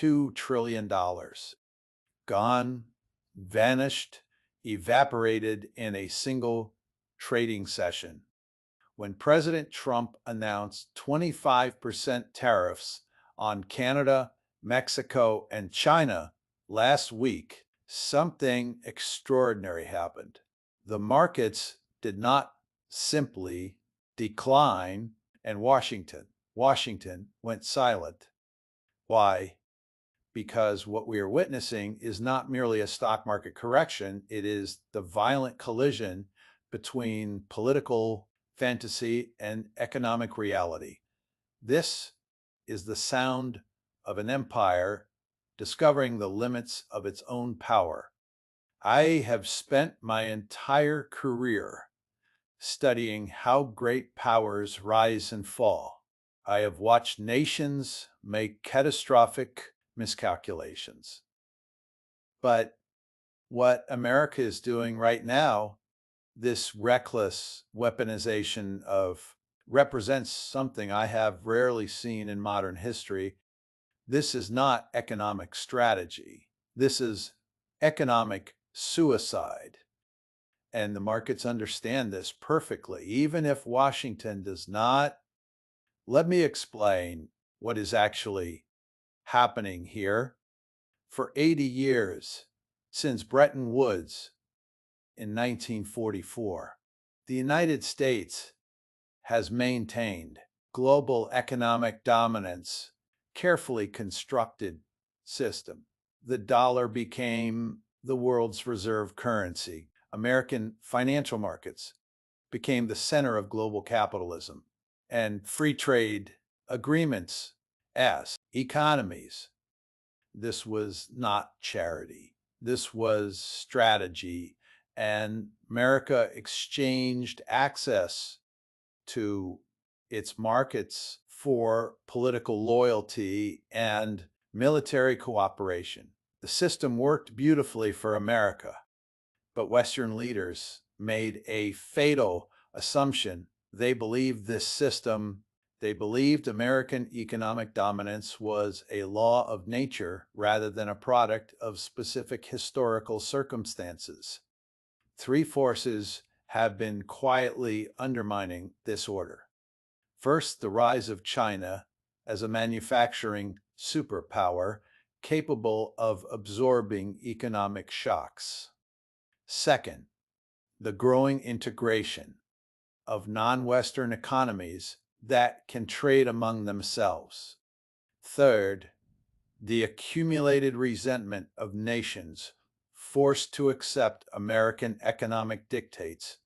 $2 trillion. Gone, vanished, evaporated in a single trading session. When President Trump announced 25% tariffs on Canada, Mexico, and China last week, something extraordinary happened. The markets did not simply decline, and Washington went silent. Why? Because what we are witnessing is not merely a stock market correction, it is the violent collision between political fantasy and economic reality. This is the sound of an empire discovering the limits of its own power. I have spent my entire career studying how great powers rise and fall. I have watched nations make catastrophic miscalculations. But what America is doing right now, this reckless weaponization represents something I have rarely seen in modern history. This is not economic strategy. This is economic suicide. And the markets understand this perfectly, even if Washington does not. Let me explain what is actually happening here. For 80 years, since Bretton Woods in 1944, the United States has maintained global economic dominance, carefully constructed system. The dollar became the world's reserve currency. American financial markets became the center of global capitalism, and free trade agreements as economies. This was not charity. This was strategy, and America exchanged access to its markets for political loyalty and military cooperation. The system worked beautifully for America, but Western leaders made a fatal assumption. They believed American economic dominance was a law of nature rather than a product of specific historical circumstances. Three forces have been quietly undermining this order. First, the rise of China as a manufacturing superpower capable of absorbing economic shocks. Second, the growing integration of non-Western economies that can trade among themselves. Third, the accumulated resentment of nations forced to accept American economic dictates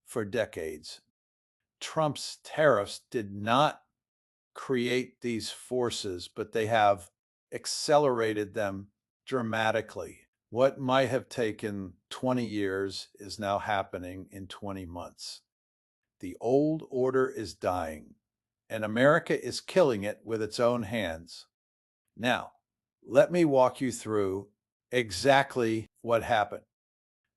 for decades. Trump's tariffs did not create these forces, but they have accelerated them dramatically. What might have taken 20 years is now happening in 20 months. The old order is dying, and America is killing it with its own hands. Now, let me walk you through exactly what happened.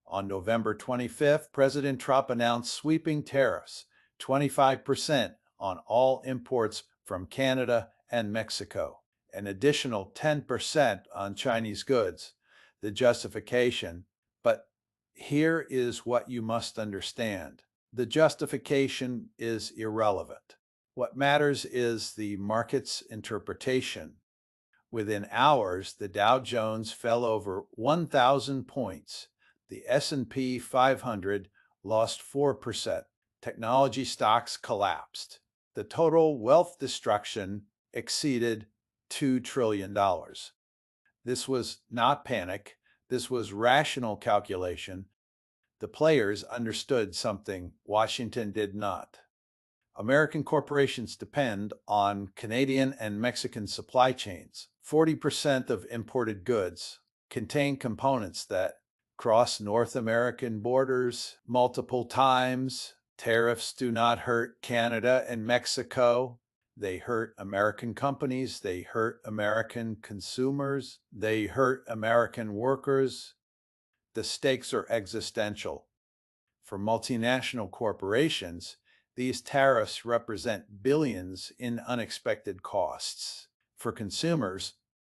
On November 25th, President Trump announced sweeping tariffs, 25% on all imports from Canada and Mexico, an additional 10% on Chinese goods. The justification, but here is what you must understand. The justification is irrelevant. What matters is the market's interpretation. Within hours, the Dow Jones fell over 1,000 points. The S&P 500 lost 4%. Technology stocks collapsed. The total wealth destruction exceeded $2 trillion. This was not panic. This was rational calculation. The players understood something Washington did not. American corporations depend on Canadian and Mexican supply chains. 40% of imported goods contain components that cross North American borders multiple times. Tariffs do not hurt Canada and Mexico. They hurt American companies. They hurt American consumers. They hurt American workers. The stakes are existential. For multinational corporations, these tariffs represent billions in unexpected costs. For consumers,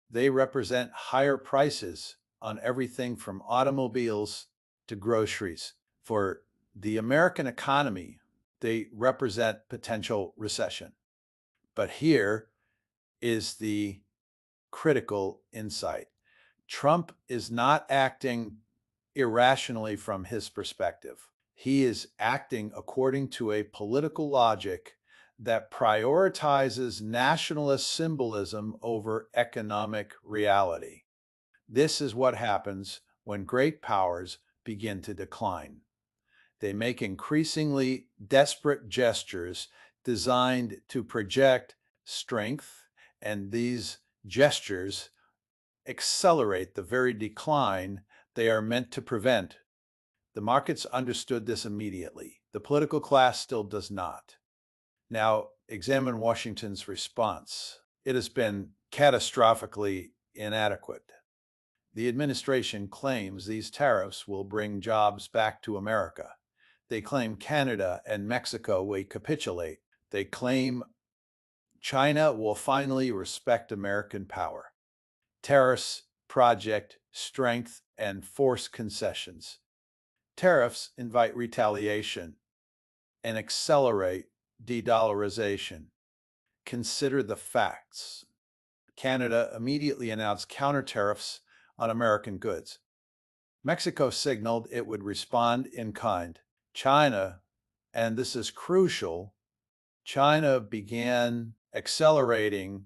They represent higher prices on everything from automobiles to groceries. For the American economy, they represent potential recession. But here is the critical insight. Trump is not acting irrationally from his perspective. He is acting according to a political logic that prioritizes nationalist symbolism over economic reality. This is what happens when great powers begin to decline. They make increasingly desperate gestures designed to project strength, and these gestures accelerate the very decline they are meant to prevent. The markets understood this immediately. The political class still does not. Now, examine Washington's response. It has been catastrophically inadequate. The administration claims these tariffs will bring jobs back to America. They claim Canada and Mexico will capitulate. They claim China will finally respect American power. Tariffs project strength and force concessions. Tariffs invite retaliation and accelerate de-dollarization. Consider the facts. Canada immediately announced counter tariffs on American goods. Mexico signaled it would respond in kind. China, and this is crucial, China began accelerating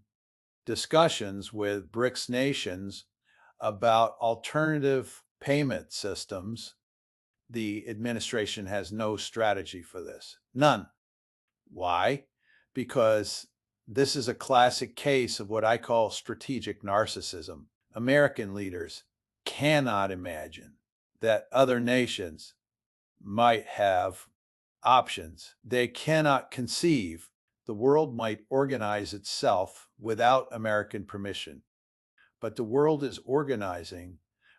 discussions with BRICS nations about alternative payment systems. The administration has no strategy for this. None. Why? Because this is a classic case of what I call strategic narcissism. American leaders cannot imagine that other nations might have options. They cannot conceive the world might organize itself without American permission. But the world is organizing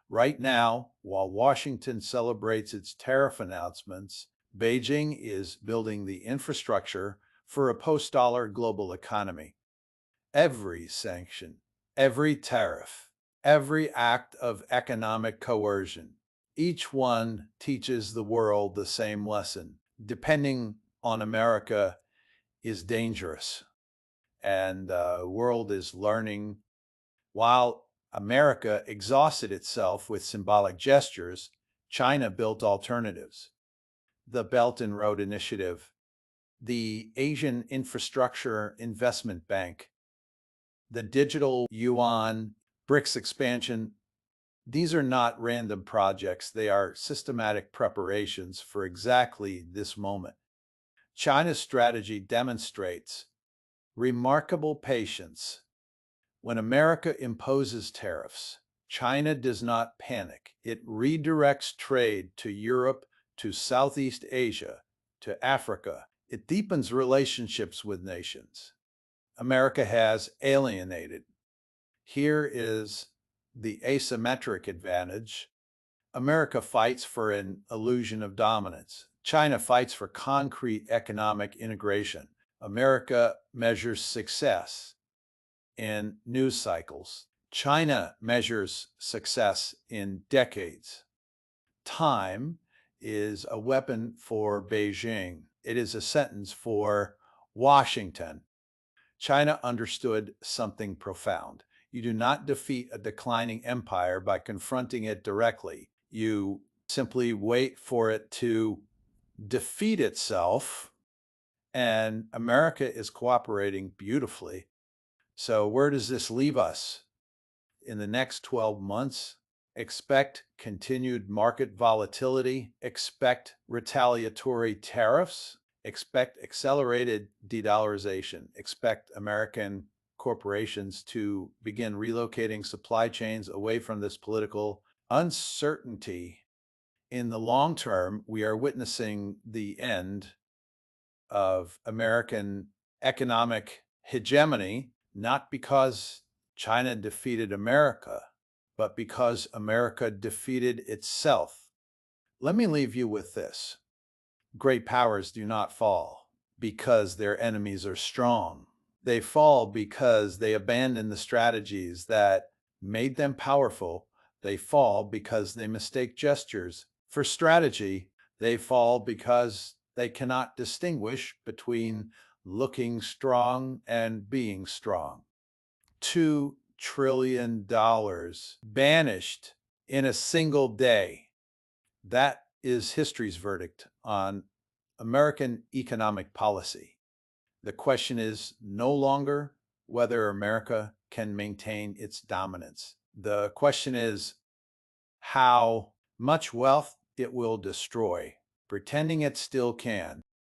right now while Washington celebrates its tariff announcements. Beijing is building the infrastructure for a post-dollar global economy. Every sanction, every tariff, every act of economic coercion, each one teaches the world the same lesson. Depending on America is dangerous, and the world is learning. While America exhausted itself with symbolic gestures, China built alternatives. The Belt and Road Initiative, the Asian Infrastructure Investment Bank, the digital yuan, BRICS expansion. These are not random projects. They are systematic preparations for exactly this moment. China's strategy demonstrates remarkable patience. When America imposes tariffs, China does not panic. It redirects trade to Europe, to Southeast Asia, to Africa. It deepens relationships with nations America has alienated. Here is the asymmetric advantage. America fights for an illusion of dominance. China fights for concrete economic integration. America measures success in news cycles. China measures success in decades. Time is a weapon for Beijing. It is a sentence for Washington. China understood something profound. You do not defeat a declining empire by confronting it directly. You simply wait for it to defeat itself, and America is cooperating beautifully. So where does this leave us? In the next 12 months, expect continued market volatility, expect retaliatory tariffs, expect accelerated de-dollarization, expect American corporations to begin relocating supply chains away from this political uncertainty. In the long term, we are witnessing the end of American economic hegemony, not because China defeated America, but because America defeated itself. Let me leave you with this. Great powers do not fall because their enemies are strong. They fall because they abandon the strategies that made them powerful, they fall because they mistake gestures for strategy. They fall because they cannot distinguish between looking strong and being strong. $2 trillion banished in a single day. That is history's verdict on American economic policy. The question is no longer whether America can maintain its dominance. The question is how much wealth it will destroy, pretending it still can.